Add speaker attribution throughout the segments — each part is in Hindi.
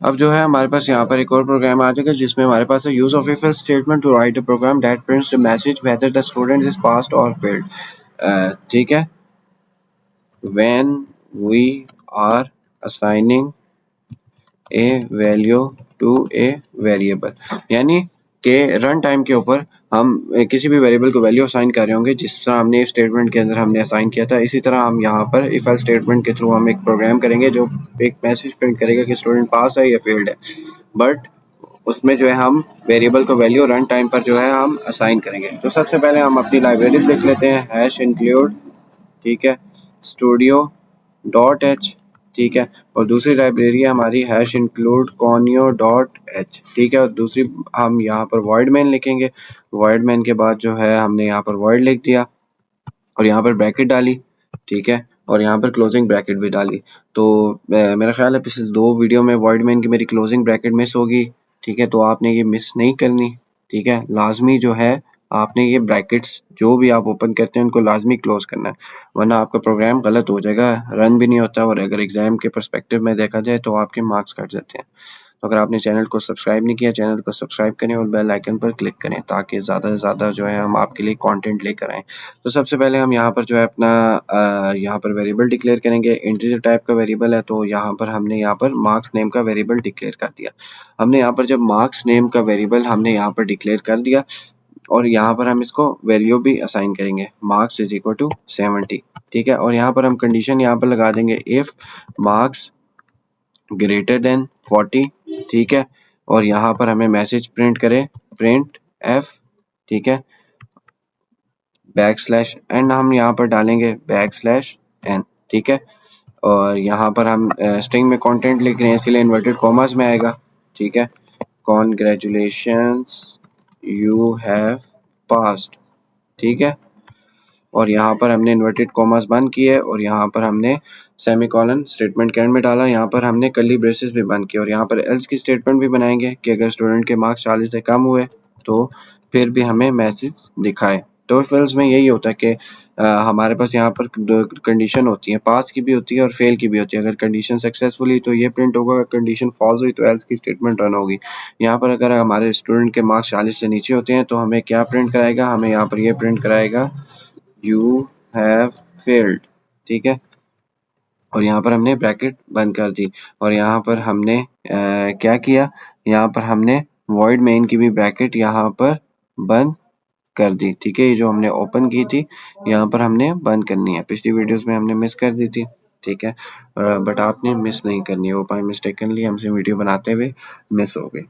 Speaker 1: अब जो है हमारे पास यहाँ पर एक और प्रोग्राम आ जाएगा जिसमें हमारे पास है use of if else statement to write a program that prints the message whether the student is passed और फेल्ड। ठीक है, when we are assigning a value to a variable, यानी कि रन टाइम के ऊपर हम किसी भी वेरिएबल को वैल्यू असाइन कर रहे होंगे जिस तरह हमने स्टेटमेंट के अंदर हमने असाइन किया था, इसी तरह हम यहाँ पर इफ एल्स स्टेटमेंट के थ्रू हम एक प्रोग्राम करेंगे जो एक मैसेज प्रिंट करेगा कि स्टूडेंट पास है या फेल्ड है। बट उसमें जो है हम वेरिएबल को वैल्यू रन टाइम पर जो है हम असाइन करेंगे। तो सबसे पहले हम अपनी लाइब्रेरी लिख लेते हैं हैश इंक्लूड, ठीक है, स्टूडियो डॉट एच, ठीक है, और दूसरी लाइब्रेरी हमारी hash include conio dot H, ठीक है, और दूसरी हम यहाँ पर वॉइड मेन लिखेंगे। वॉइड मेन के बाद जो है हमने यहाँ पर वॉइड लिख दिया और यहाँ पर ब्रैकेट डाली, ठीक है, और यहाँ पर क्लोजिंग ब्रैकेट भी डाली। तो मेरा ख्याल है पिछले 2 वीडियो में वॉइड मेन की मेरी क्लोजिंग ब्रैकेट मिस होगी, ठीक है, तो आपने ये मिस नहीं करनी, ठीक है, लाजमी जो है आपने ये ब्रैकेट्स जो भी आप ओपन करते हैं उनको लाजमी क्लोज करना है, वरना आपका प्रोग्राम गलत हो जाएगा, रन भी नहीं होता और अगर एग्जाम के पर्सपेक्टिव में देखा जाए तो आपके मार्क्स कट जाते हैं। तो अगर आपने चैनल को सब्सक्राइब नहीं किया, चैनल को सब्सक्राइब करें और बेल आइकन पर क्लिक करें ताकि ज़्यादा से ज़्यादा जो है हम आपके लिए कंटेंट लेकर आएँ। तो सबसे पहले हम यहाँ पर जो है अपना यहाँ पर वेरिएबल डिक्लेयर करेंगे, इंटीजर टाइप का वेरिएबल है तो यहाँ पर हमने यहाँ पर मार्क्स नेम का वेरिएबल डिक्लेयर कर दिया। हमने यहाँ पर जब मार्क्स नेम का वेरिएबल हमने यहाँ पर डिक्लेयर कर दिया और यहाँ पर हम इसको वैल्यू भी असाइन करेंगे, मार्क्स इज इक्वल टू 70, ठीक है, और यहाँ पर हम कंडीशन यहाँ पर लगा देंगे इफ मार्क्स ग्रेटर देन 40, ठीक है, और यहाँ पर हमें मैसेज प्रिंट करे प्रिंट एफ, ठीक है, बैक स्लैश एन हम यहाँ पर डालेंगे बैक स्लैश एन, ठीक है, और यहाँ पर हम स्ट्रिंग में कंटेंट लिख रहे हैं इसलिए इन्वर्टेड कॉमास में आएगा, ठीक है, कॉन्ग्रेचुलेशंस यू हैव पास्ड, ठीक है, और यहाँ पर हमने इन्वर्टेड कॉमास बंद किए और यहाँ पर हमने सेमीकोलन स्टेटमेंट के एंड में डाला, यहाँ पर हमने कर्ली ब्रेसेस भी बंद किए और यहाँ पर एल्स की स्टेटमेंट भी बनाएंगे कि अगर स्टूडेंट के मार्क्स 40 से कम हुए तो फिर भी हमें मैसेज दिखाए। तो इफ एल्स में यही होता है कि हमारे पास यहाँ पर दो कंडीशन होती है, पास की भी होती है और फेल की भी होती है। अगर कंडीशन सक्सेसफुल हुई तो ये प्रिंट होगा, अगर कंडीशन फॉल्स हुई तो एल्स की स्टेटमेंट रन होगी। यहाँ पर अगर हमारे स्टूडेंट के मार्क्स 40 से नीचे होते हैं तो हमें क्या प्रिंट कराएगा, हमें यहाँ पर ये प्रिंट कराएगा यू हैव फेल्ड, ठीक है, और यहाँ पर हमने ब्रैकेट बंद कर दी और यहाँ पर हमने क्या किया, यहाँ पर हमने वॉइड मेन की भी ब्रैकेट यहाँ पर बंद कर दी, ठीक है, ये जो हमने ओपन की थी यहाँ पर हमने बंद करनी है, पिछली वीडियोस में हमने मिस कर दी थी, ठीक है, बट आपने मिस नहीं करनी है, वो बाय मिस्टेकनली हमसे वीडियो बनाते हुए मिस हो गई।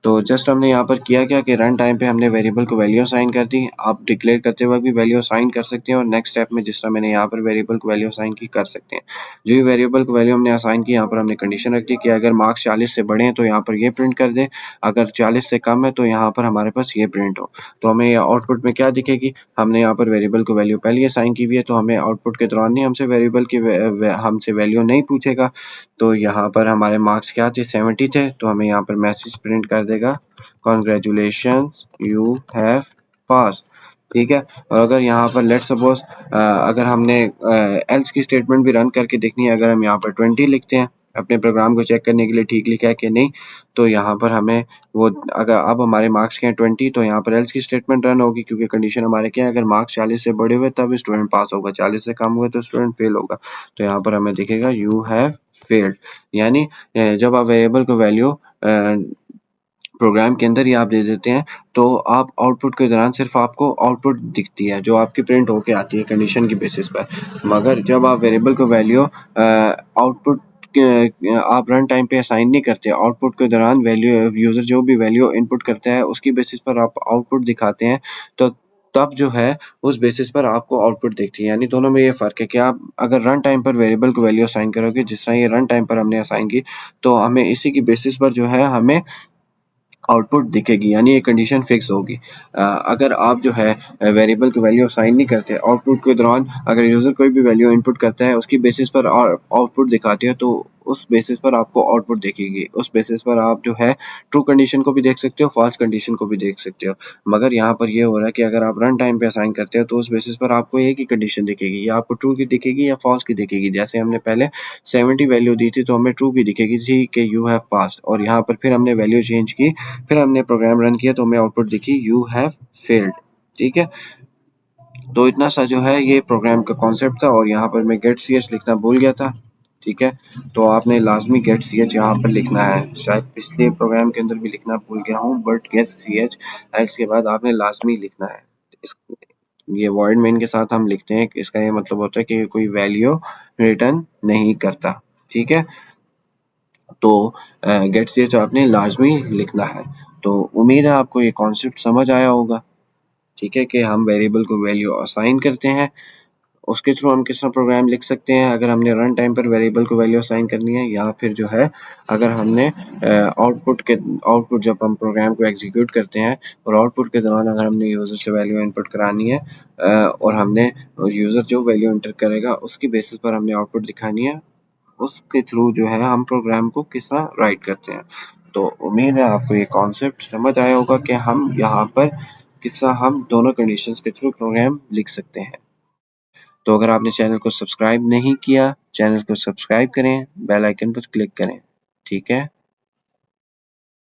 Speaker 1: तो जस्ट हमने यहाँ पर किया क्या कि रन टाइम पे हमने वेरिएबल को वैल्यू असाइन कर दी। आप डिक्लेयर करते वक्त भी वैल्यू असाइन कर सकते हैं और नेक्स्ट स्टेप में जिस तरह मैंने यहाँ पर वेरिएबल को वैल्यू असाइन की कर सकते हैं। जो भी वेरिएबल को वैल्यू हमने असाइन की यहाँ पर हमने कंडीशन रख दी कि अगर मार्क्स 40 से बड़े हैं तो यहाँ पर ये प्रिंट कर दे, अगर 40 से कम है तो यहाँ पर हमारे पास ये प्रिंट हो। तो हमें आउटपुट में क्या दिखेगी, हमने यहाँ पर वेरिएबल को वैल्यू पहले असाइन की हुई है तो हमें आउटपुट के दौरान नहीं हमसे वेरिएबल की हमसे वैल्यू नहीं पूछेगा। तो यहाँ पर हमारे मार्क्स क्या थे, 70 थे, तो हमें यहाँ पर मैसेज प्रिंट कर देगा कॉन्ग्रेचुलेशंस यू हैव पास, ठीक है। और अगर यहाँ पर लेट सपोज अगर हमने एल्स की स्टेटमेंट भी रन करके देखनी है, अगर हम यहाँ पर 20 लिखते हैं अपने प्रोग्राम को चेक करने के लिए ठीक लिखा है कि नहीं, तो यहाँ पर हमें वो अगर अब हमारे मार्क्स के हैं 20 तो यहाँ पर एल्स की स्टेटमेंट रन होगी क्योंकि कंडीशन हमारे क्या है, अगर मार्क्स 40 से बड़े हुए तब स्टूडेंट पास होगा, 40 से कम हुए तो स्टूडेंट फेल होगा। तो यहाँ पर हमें दिखेगा यू हैव फेल्ड, यानी जब आप वेरिएबल को वैल्यू प्रोग्राम के अंदर ही आप दे देते हैं तो आप आउटपुट के दौरान सिर्फ आपको आउटपुट दिखती है जो आपकी प्रिंट होके आती है कंडीशन की बेसिस पर, मगर जब आप वेरिएबल को वैल्यू आउटपुट आप रन टाइम पे असाइन नहीं करते, आउटपुट के दौरान वैल्यू यूजर जो भी वैल्यू इनपुट करता है उसकी बेसिस पर आप आउटपुट दिखाते हैं, तो तब जो है उस बेसिस पर आपको आउटपुट दिखती है। यानी दोनों में ये फर्क है कि आप अगर रन टाइम पर वेरिएबल को वैल्यू असाइन करोगे जिस तरह ये रन टाइम पर हमने असाइन की तो हमें इसी की बेसिस पर जो है हमें आउटपुट दिखेगी, यानी ये कंडीशन फिक्स होगी। अगर आप जो है वेरिएबल की वैल्यू असाइन नहीं करते, आउटपुट के दौरान अगर यूजर कोई भी वैल्यू इनपुट करता है उसकी बेसिस पर आउटपुट दिखाते हो तो उस बेसिस पर आपको आउटपुट दिखेगी। उस बेसिस पर आप जो है ट्रू कंडीशन को भी देख सकते हो, फॉल्स कंडीशन को भी देख सकते हो। मगर यहाँ पर ये हो रहा है कि अगर आप रन टाइम पे असाइन करते हो तो उस बेसिस पर आपको एक ही कंडीशन दिखेगी, या आपको ट्रू की दिखेगी या फॉल्स की दिखेगी। जैसे हमने पहले 70 वैल्यू दी थी तो हमें ट्रू की दिखेगी थी कि यू हैव पास्ड, और यहाँ पर फिर हमने वैल्यू चेंज की, फिर हमने प्रोग्राम रन किया तो हमें आउटपुट दिखी यू हैव फेल्ड। ठीक है, तो इतना सा जो है ये प्रोग्राम का कॉन्सेप्ट था, और यहाँ पर मैं गेट सी एच लिखना भूल गया था। ठीक है, तो आपने लाजमी गेट सी एच यहाँ पर लिखना है। शायद पिछले प्रोग्राम के अंदर भी लिखना भूल गया हूँ, बट गेट सी एच इसके बाद आपने लाजमी लिखना है। ये वॉइड मेन के साथ हम लिखते हैं, इसका ये मतलब होता है कि कोई वैल्यू रिटर्न नहीं करता। ठीक है, तो गेट सी एच आपने लाजमी लिखना है। तो उम्मीद है आपको ये कॉन्सेप्ट समझ आया होगा। ठीक है, कि हम वेरिएबल को वैल्यू असाइन करते हैं, उसके थ्रू हम किस तरह प्रोग्राम लिख सकते हैं अगर हमने रन टाइम पर वेरिएबल को वैल्यू असाइन करनी है, या फिर जो है अगर हमने आउटपुट जब हम प्रोग्राम को एग्जीक्यूट करते हैं और आउटपुट के दौरान अगर हमने यूजर से वैल्यू इनपुट करानी है, और हमने यूजर जो वैल्यू एंटर करेगा उसकी बेसिस पर हमने आउटपुट दिखानी है, उसके थ्रू जो है हम प्रोग्राम को किस तरह राइट करते हैं। तो उम्मीद है आपको ये कॉन्सेप्ट समझ आया होगा कि हम यहाँ पर किस तरह हम दोनों कंडीशंस के थ्रू प्रोग्राम लिख सकते हैं। तो अगर आपने चैनल को सब्सक्राइब नहीं किया, चैनल को सब्सक्राइब करें, बेल आइकन पर क्लिक करें। ठीक है।